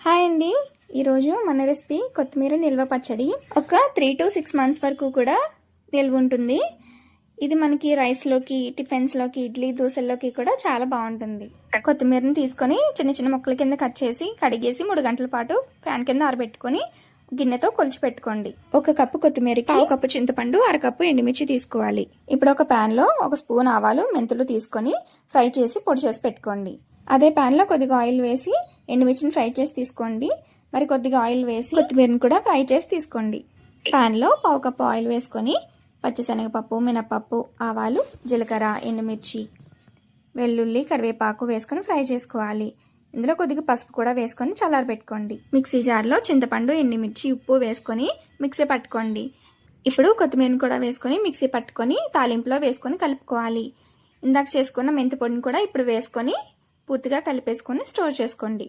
Hi అండి, ఈరోజు మన రెసిపీ కొత్తిమీర నిల్వ పచ్చడి. ఒక 3 to 6 months వరకు కూడా నిల్వ ఉంటుంది. ఇది మనకి రైస్లోకి, టిఫిన్స్లోకి, ఇడ్లీ దోశల్లోకి కూడా చాలా బాగుంటుంది. కొత్తిమీరని తీసుకొని చిన్న చిన్న ముక్కల కింద కట్ చేసి కడిగేసి 3 గంటల పాటు ఫ్యాన్ కింద ఆరబెట్టుకొని గిన్నెతో కొలిచి పెట్టుకోండి. 1 కప్పు కొత్తిమీరకి 1 కప్పు చింతపండు, 1 కప్పు ఎండుమిర్చి తీసుకోవాలి. ఇప్పుడు ఒక ప్యాన్ లో 1 స్పూన్ ఆవాలు, మెంతులు తీసుకొని ఫ్రై చేసి పొడి చేసి పెట్టుకోండి. అదే ప్యాన్ లో కొద్దిగా ఆయిల్ వేసి ఎండుమిర్చిని ఫ్రై చేసి తీసుకోండి. మరి కొద్దిగా ఆయిల్ వేసి కొత్తిమీరని కూడా ఫ్రై చేసి తీసుకోండి. ప్యాన్ లో 1/2 కప్పు ఆయిల్ వేసుకొని పచ్చిశనగపప్పు, మినపప్పు, ఆవాలు, జీలకర్ర, ఎండుమిర్చి, వెల్లుల్లి, కరివేపాకు వేసుకొని ఫ్రై చేసుకోవాలి. ఇందులో కొద్దిగా పసుపు కూడా వేసుకొని చల్లారబెట్టుకోండి. మిక్సీ జార్లో చింతపండు, ఎండుమిర్చి, ఉప్పు వేసుకొని మిక్సీ పట్టుకోండి. ఇప్పుడు కొత్తిమీరని కూడా వేసుకొని మిక్సీ పట్టుకొని తాలింపులో వేసుకొని కలుపుకోవాలి. ఇందాక చేసుకున్న మెంతి పొడిని కూడా ఇప్పుడు వేసుకొని పూర్తిగా కలిపేసుకొని స్టోర్ చేసుకోండి.